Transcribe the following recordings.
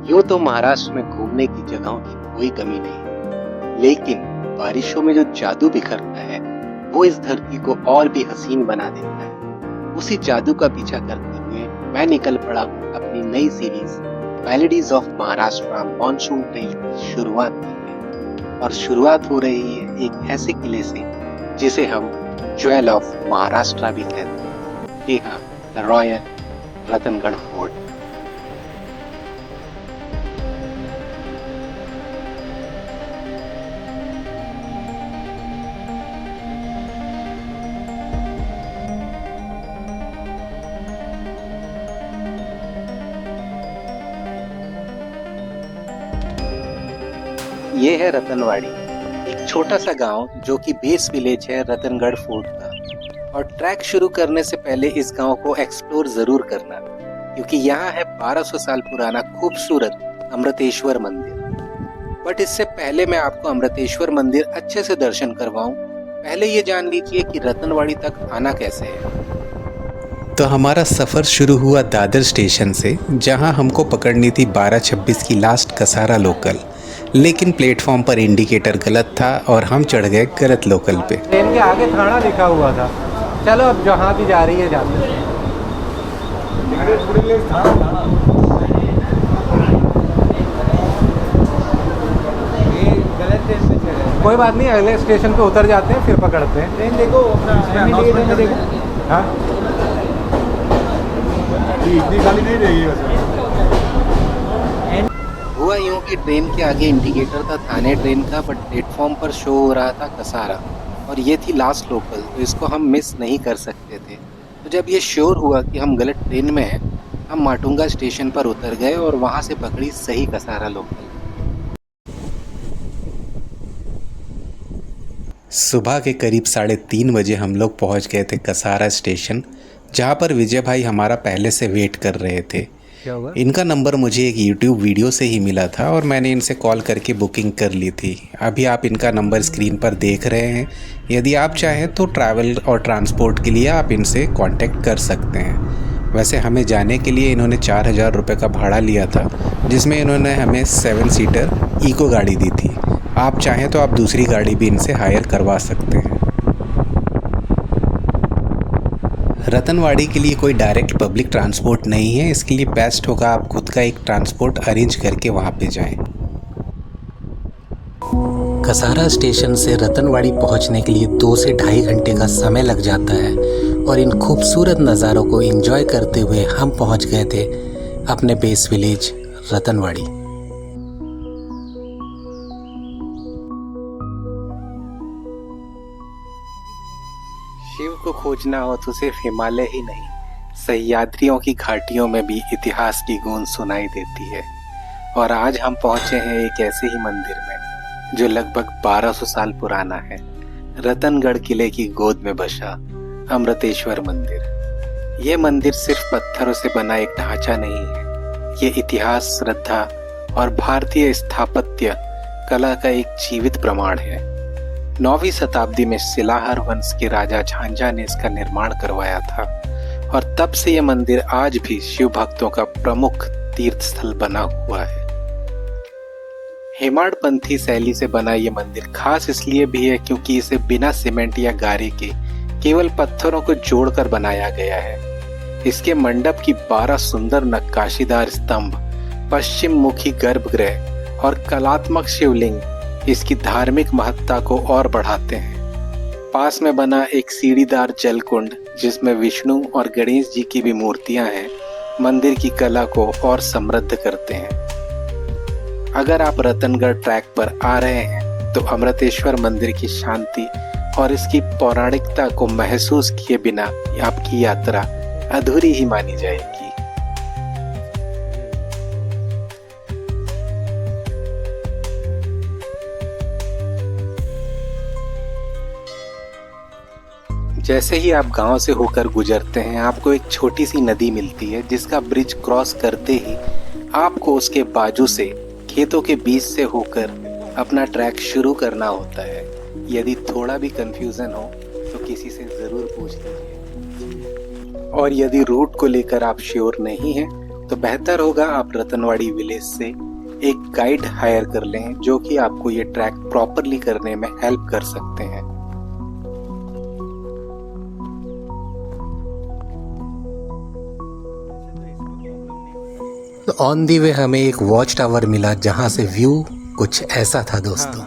यूं तो महाराष्ट्र में घूमने की जगहों की कोई कमी नहीं, लेकिन बारिशों में जो जादू बिखरता है वो इस धरती को और भी हसीन बना देता है। उसी जादू का पीछा करते हुए मैं निकल पड़ा हूँ अपनी नई series melodies of Maharashtra monsoon trail की शुरुआत करने। और शुरुआत हो रही है एक ऐसे किले से जिसे हम ज्वेल ऑफ महाराष्ट्र भी कहते हैं। जी हाँ, द रॉयल रतनगढ़ फोर्ट। ये है रतनवाड़ी, एक छोटा सा गांव जो कि बेस विलेज है रतनगढ़ फोर्ट का। और ट्रैक शुरू करने से पहले इस गांव को एक्सप्लोर जरूर करना, क्योंकि यहाँ है 1200 साल पुराना खूबसूरत अमृतेश्वर मंदिर। बट इससे पहले मैं आपको अमृतेश्वर मंदिर अच्छे से दर्शन करवाऊं, पहले ये जान लीजिए कि रतनवाड़ी तक आना कैसे है। तो हमारा सफ़र शुरू हुआ दादर स्टेशन से, जहां हमको पकड़नी थी 12:26 की लास्ट कसारा लोकल। लेकिन प्लेटफॉर्म पर इंडिकेटर गलत था और हम चढ़ गए गलत लोकल पे। ट्रेन के आगे थाना लिखा हुआ था। चलो अब जहाँ भी जा रही है जाते हैं। कोई बात नहीं, अगले स्टेशन पे उतर जाते हैं फिर पकड़ते हैं। ट्रेन देखो अपना देखो। हाँ इतनी खाली नहीं रहेगी वैसे। हुआ यूं कि ट्रेन के आगे इंडिकेटर था थाने ट्रेन का, बट प्लेटफॉर्म पर शो हो रहा था कसारा, और ये थी लास्ट लोकल, तो इसको हम मिस नहीं कर सकते थे। तो जब ये श्योर हुआ कि हम गलत ट्रेन में हैं, हम माटुंगा स्टेशन पर उतर गए और वहां से पकड़ी सही कसारा लोकल। सुबह के करीब 3:30 बजे हम लोग पहुंच गए थे कसारा स्टेशन, जहां पर विजय भाई हमारा पहले से वेट कर रहे थे। क्या होगा? इनका नंबर मुझे एक YouTube वीडियो से ही मिला था और मैंने इनसे कॉल करके बुकिंग कर ली थी। अभी आप इनका नंबर स्क्रीन पर देख रहे हैं। यदि आप चाहें तो ट्रैवल और ट्रांसपोर्ट के लिए आप इनसे कांटेक्ट कर सकते हैं। वैसे हमें जाने के लिए इन्होंने 4000 रुपये का भाड़ा लिया था, जिसमें इन्होंने हमें 7 सीटर इको गाड़ी दी थी। आप चाहें तो आप दूसरी गाड़ी भी इनसे हायर करवा सकते हैं। रतनवाड़ी के लिए कोई डायरेक्ट पब्लिक ट्रांसपोर्ट नहीं है, इसके लिए बेस्ट होगा आप खुद का एक ट्रांसपोर्ट अरेंज करके वहाँ पे जाएं। कसारा स्टेशन से रतनवाड़ी पहुँचने के लिए 2 से ढाई घंटे का समय लग जाता है, और इन खूबसूरत नज़ारों को एंजॉय करते हुए हम पहुँच गए थे अपने बेस विलेज रतनवाड़ी। शिव को खोजना हो तो सिर्फ हिमालय ही नहीं, सह्याद्रियों की घाटियों में भी इतिहास की गूंज सुनाई देती है। और आज हम पहुंचे हैं एक ऐसे ही मंदिर में जो लगभग 1200 साल पुराना है, रतनगढ़ किले की गोद में बसा अमृतेश्वर मंदिर। ये मंदिर सिर्फ पत्थरों से बना एक ढांचा नहीं है, ये इतिहास, श्रद्धा और भारतीय स्थापत्य कला का एक जीवित प्रमाण है। 9वीं शताब्दी में शिलाहार वंश के राजा झांझा ने इसका निर्माण करवाया था, और तब से यह मंदिर आज भी शिव भक्तों का प्रमुख तीर्थ स्थल बना हुआ है। हेमाडपंथी शैली से बना यह मंदिर खास इसलिए भी है क्योंकि इसे बिना सीमेंट या गारे के केवल पत्थरों को जोड़कर बनाया गया है। इसके मंडप की 12 सुंदर नक्काशीदार स्तंभ, पश्चिम मुखी गर्भगृह और कलात्मक शिवलिंग इसकी धार्मिक महत्ता को और बढ़ाते हैं। पास में बना एक सीढ़ीदार जलकुंड, जिसमें विष्णु और गणेश जी की भी मूर्तियां हैं, मंदिर की कला को और समृद्ध करते हैं। अगर आप रतनगढ़ ट्रैक पर आ रहे हैं तो अमृतेश्वर मंदिर की शांति और इसकी पौराणिकता को महसूस किए बिना आपकी यात्रा अधूरी ही मानी जाएगी। जैसे ही आप गांव से होकर गुजरते हैं, आपको एक छोटी सी नदी मिलती है, जिसका ब्रिज क्रॉस करते ही आपको उसके बाजू से खेतों के बीच से होकर अपना ट्रैक शुरू करना होता है। यदि थोड़ा भी कंफ्यूजन हो तो किसी से ज़रूर पूछ लीजिए, और यदि रूट को लेकर आप श्योर नहीं हैं तो बेहतर होगा आप रतनवाड़ी विलेज से एक गाइड हायर कर लें जो कि आपको ये ट्रैक प्रॉपरली करने में हेल्प कर सकते हैं। तो ऑन दी वे हमें एक वॉच टावर मिला जहां से व्यू कुछ ऐसा था दोस्तों।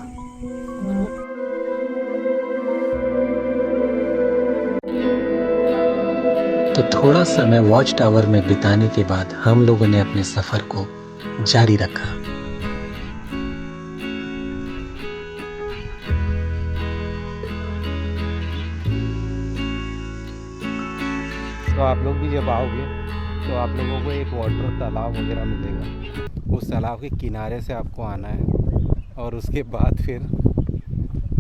तो थोड़ा समय वॉच टावर में बिताने के बाद हम लोगों ने अपने सफर को जारी रखा। तो आप लोग भी जब आओगे तो आप लोगों को एक वाटर तालाब वगैरह मिलेगा, उस तालाब के किनारे से आपको आना है और उसके बाद फिर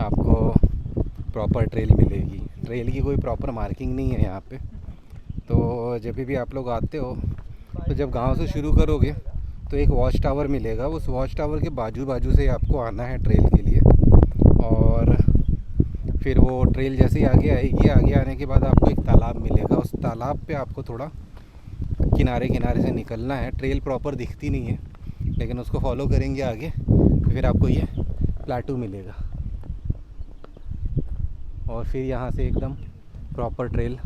आपको प्रॉपर ट्रेल मिलेगी। ट्रेल की कोई प्रॉपर मार्किंग नहीं है यहाँ पे। तो जब भी आप लोग आते हो तो जब गांव से शुरू करोगे तो एक वॉच टावर मिलेगा, उस वॉच टावर के बाजू से आपको आना है ट्रेल के लिए। और फिर वो ट्रेल जैसे ही आगे आएगी, आगे आने के बाद आपको एक तालाब मिलेगा, उस तालाब पे आपको थोड़ा किनारे से निकलना है। ट्रेल प्रॉपर दिखती नहीं है लेकिन उसको फॉलो करेंगे आगे तो फिर आपको ये प्लाटू मिलेगा और फिर यहाँ से एकदम प्रॉपर ट्रेल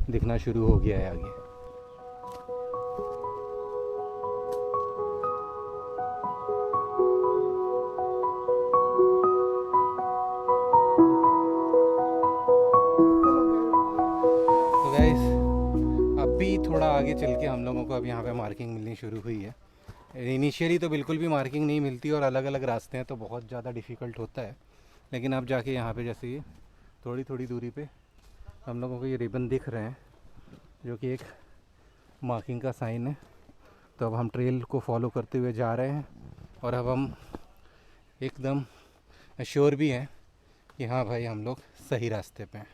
दिखना शुरू हो गया है आगे। तो गाइस अभी थोड़ा आगे चल के हम लोगों को अब यहाँ पे मार्किंग मिलनी शुरू हुई है। इनिशियली तो बिल्कुल भी मार्किंग नहीं मिलती और अलग अलग रास्ते हैं तो बहुत ज़्यादा डिफ़िकल्ट होता है, लेकिन अब जाके यहाँ पे जैसे ये थोड़ी दूरी पे हम लोगों को ये रिबन दिख रहे हैं जो कि एक मार्किंग का साइन है। तो अब हम ट्रेल को फॉलो करते हुए जा रहे हैं और अब हम एकदम श्योर भी हैं कि हाँ भाई हम लोग सही रास्ते पे हैं।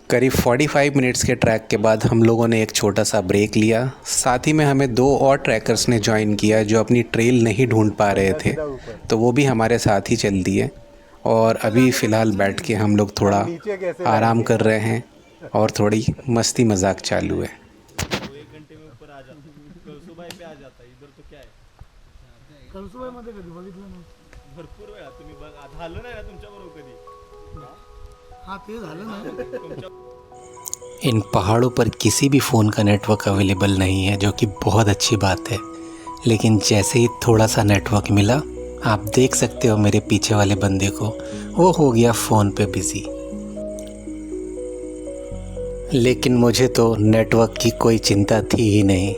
करीब 45 मिनट्स के ट्रैक के बाद हम लोगों ने एक छोटा सा ब्रेक लिया। साथ ही में हमें 2 और ट्रैकर्स ने ज्वाइन किया जो अपनी ट्रेल नहीं ढूंढ पा रहे थे, तो वो भी हमारे साथ ही चल दिए। और अभी फ़िलहाल बैठ के हम लोग थोड़ा आराम कर रहे हैं और थोड़ी मस्ती मजाक चालू है। इन पहाड़ों पर किसी भी फ़ोन का नेटवर्क अवेलेबल नहीं है, जो कि बहुत अच्छी बात है। लेकिन जैसे ही थोड़ा सा नेटवर्क मिला, आप देख सकते हो मेरे पीछे वाले बंदे को, वो हो गया फ़ोन पे बिज़ी। लेकिन मुझे तो नेटवर्क की कोई चिंता थी ही नहीं,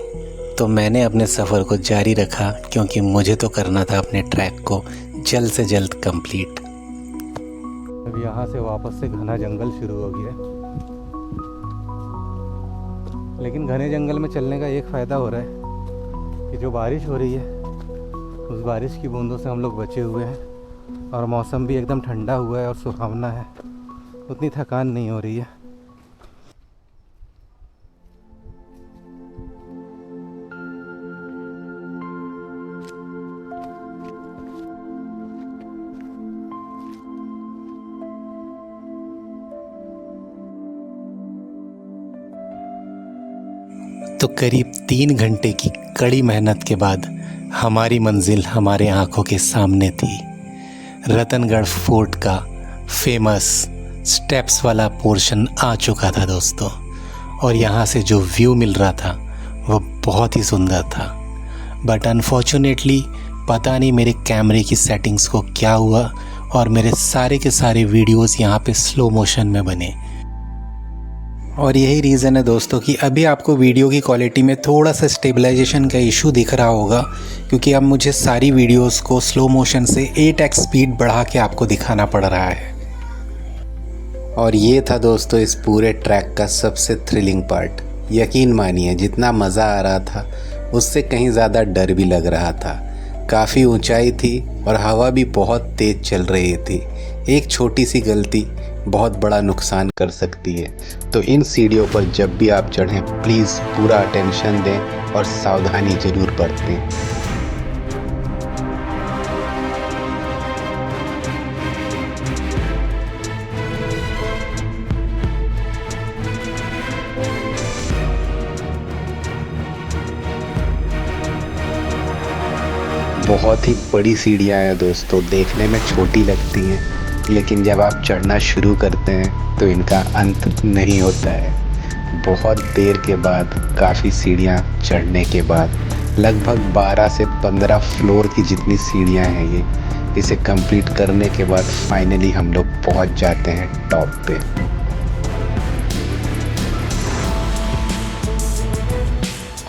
तो मैंने अपने सफ़र को जारी रखा क्योंकि मुझे तो करना था अपने ट्रैक को जल्द से जल्द कंप्लीट। अब यहाँ से वापस से घना जंगल शुरू हो गया है, लेकिन घने जंगल में चलने का एक फ़ायदा हो रहा है कि जो बारिश हो रही है उस बारिश की बूंदों से हम लोग बचे हुए हैं और मौसम भी एकदम ठंडा हुआ है और सुहावना है, उतनी थकान नहीं हो रही है। तो करीब 3 घंटे की कड़ी मेहनत के बाद हमारी मंजिल हमारे आंखों के सामने थी। रतनगढ़ फोर्ट का फेमस स्टेप्स वाला पोर्शन आ चुका था दोस्तों, और यहाँ से जो व्यू मिल रहा था वो बहुत ही सुंदर था। बट अनफॉर्चुनेटली पता नहीं मेरे कैमरे की सेटिंग्स को क्या हुआ और मेरे सारे के सारे वीडियोस यहाँ पे स्लो मोशन में बने। और यही रीज़न है दोस्तों कि अभी आपको वीडियो की क्वालिटी में थोड़ा सा स्टेबलाइजेशन का इशू दिख रहा होगा, क्योंकि अब मुझे सारी वीडियोस को स्लो मोशन से 8x स्पीड बढ़ा के आपको दिखाना पड़ रहा है। और ये था दोस्तों इस पूरे ट्रैक का सबसे थ्रिलिंग पार्ट। यकीन मानिए जितना मज़ा आ रहा था उससे कहीं ज़्यादा डर भी लग रहा था। काफ़ी ऊंचाई थी और हवा भी बहुत तेज़ चल रही थी। एक छोटी सी गलती बहुत बड़ा नुकसान कर सकती है। तो इन सीढ़ियों पर जब भी आप चढ़ें प्लीज़ पूरा अटेंशन दें और सावधानी ज़रूर बरतें। बहुत ही बड़ी सीढ़ियाँ हैं दोस्तों, देखने में छोटी लगती हैं लेकिन जब आप चढ़ना शुरू करते हैं तो इनका अंत नहीं होता है। बहुत देर के बाद, काफ़ी सीढ़ियाँ चढ़ने के बाद, लगभग 12 से 15 फ्लोर की जितनी सीढ़ियाँ हैं ये, इसे कंप्लीट करने के बाद फाइनली हम लोग पहुँच जाते हैं टॉप पे।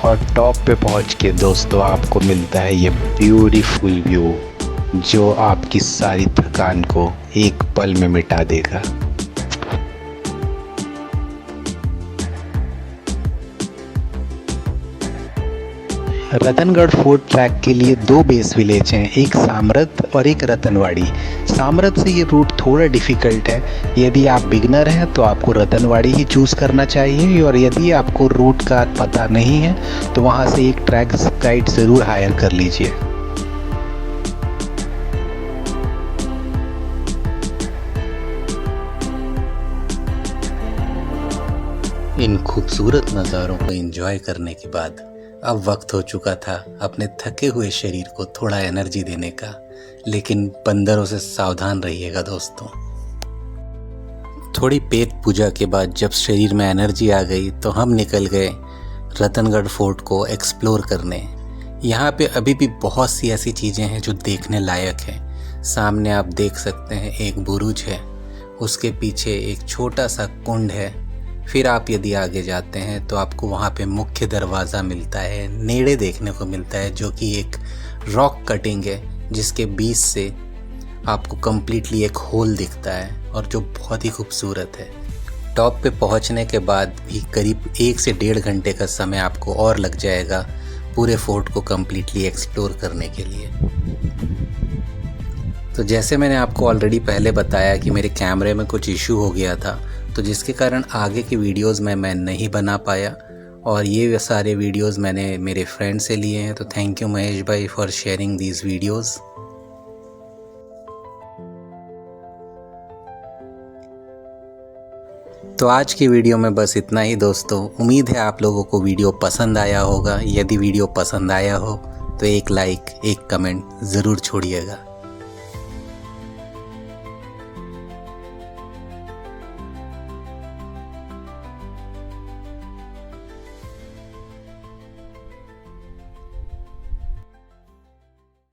और टॉप पे पहुँच के दोस्तों आपको मिलता है ये ब्यूटीफुल व्यू जो आपकी सारी थकान को एक पल में मिटा देगा। रतनगढ़ फोर्ट ट्रैक के लिए 2 बेस विलेज हैं, एक सामरत और एक रतनवाड़ी। सामरत से ये रूट थोड़ा डिफ़िकल्ट है, यदि आप बिगनर हैं तो आपको रतनवाड़ी ही चूज़ करना चाहिए, और यदि आपको रूट का पता नहीं है तो वहाँ से एक ट्रैक गाइड ज़रूर हायर कर लीजिए। इन खूबसूरत नज़ारों को एंजॉय करने के बाद अब वक्त हो चुका था अपने थके हुए शरीर को थोड़ा एनर्जी देने का, लेकिन बंदरों से सावधान रहिएगा दोस्तों। थोड़ी पेट पूजा के बाद जब शरीर में एनर्जी आ गई तो हम निकल गए रतनगढ़ फोर्ट को एक्सप्लोर करने। यहाँ पे अभी भी बहुत सी ऐसी चीज़ें हैं जो देखने लायक हैं। सामने आप देख सकते हैं एक बुरुज है, उसके पीछे एक छोटा सा कुंड है। फिर आप यदि आगे जाते हैं तो आपको वहाँ पे मुख्य दरवाज़ा मिलता है, नेड़े देखने को मिलता है जो कि एक रॉक कटिंग है जिसके बीच से आपको कम्प्लीटली एक होल दिखता है और जो बहुत ही खूबसूरत है। टॉप पे पहुँचने के बाद भी करीब 1 से 1.5 घंटे का समय आपको और लग जाएगा पूरे फोर्ट को कम्प्लीटली एक्सप्लोर करने के लिए। तो जैसे मैंने आपको ऑलरेडी पहले बताया कि मेरे कैमरे में कुछ इशू हो गया था, तो जिसके कारण आगे की वीडियोस में मैं नहीं बना पाया, और ये सारे वीडियोस मैंने मेरे फ्रेंड से लिए हैं। तो थैंक यू महेश भाई फॉर शेयरिंग दीज वीडियोस। तो आज की वीडियो में बस इतना ही दोस्तों। उम्मीद है आप लोगों को वीडियो पसंद आया होगा। यदि वीडियो पसंद आया हो तो एक लाइक, एक कमेंट ज़रूर छोड़िएगा।